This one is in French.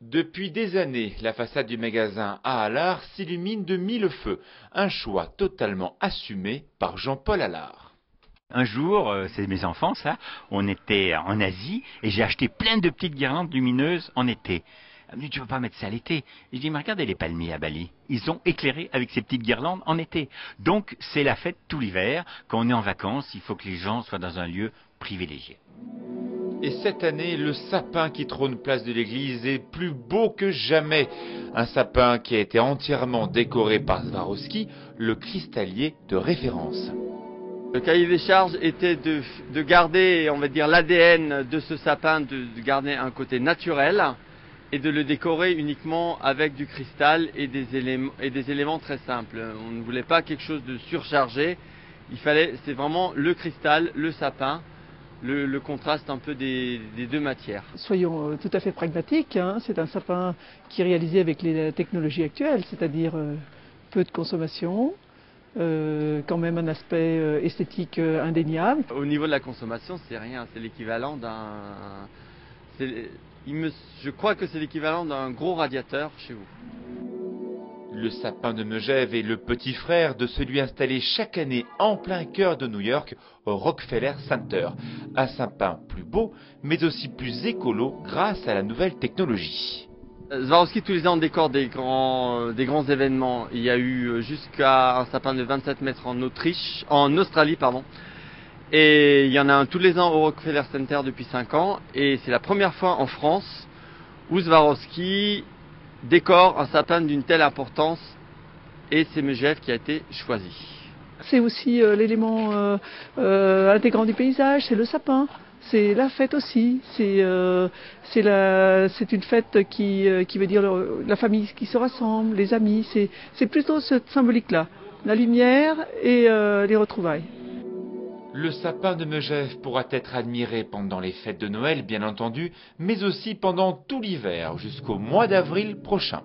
Depuis des années, la façade du magasin A Allard s'illumine de mille feux, un choix totalement assumé par Jean-Paul Allard. Un jour, c'est mes enfants ça, on était en Asie et j'ai acheté plein de petites guirlandes lumineuses en été. Elle me dit, tu veux pas mettre ça l'été? Je dis, mais regardez les palmiers à Bali. Ils sont éclairés avec ces petites guirlandes en été. Donc, c'est la fête tout l'hiver. Quand on est en vacances, il faut que les gens soient dans un lieu privilégié. Et cette année, le sapin qui trône place de l'église est plus beau que jamais. Un sapin qui a été entièrement décoré par Swarovski, le cristallier de référence. Le cahier des charges était de garder, on va dire, l'ADN de ce sapin, de garder un côté naturel et de le décorer uniquement avec du cristal et des éléments très simples. On ne voulait pas quelque chose de surchargé. C'est vraiment le cristal, le sapin, le contraste un peu des deux matières. Soyons tout à fait pragmatiques, hein. C'est un sapin qui est réalisé avec les technologies actuelles, c'est-à-dire peu de consommation, quand même un aspect esthétique indéniable. Au niveau de la consommation, c'est rien, c'est l'équivalent d'un... Je crois que c'est l'équivalent d'un gros radiateur chez vous. Le sapin de Megève est le petit frère de celui installé chaque année en plein cœur de New York au Rockefeller Center. Un sapin plus beau, mais aussi plus écolo grâce à la nouvelle technologie. Swarovski tous les ans décore des grands événements. Il y a eu jusqu'à un sapin de 27 mètres en Australie, pardon. Et il y en a un tous les ans au Rockefeller Center depuis 5 ans. Et c'est la première fois en France où Swarovski décore un sapin d'une telle importance. Et c'est Megève qui a été choisi. C'est aussi l'élément intégrant du paysage, c'est le sapin. C'est la fête aussi. C'est une fête qui veut dire la famille qui se rassemble, les amis. C'est plutôt cette symbolique-là. La lumière et les retrouvailles. Le sapin de Megève pourra être admiré pendant les fêtes de Noël, bien entendu, mais aussi pendant tout l'hiver, jusqu'au mois d'avril prochain.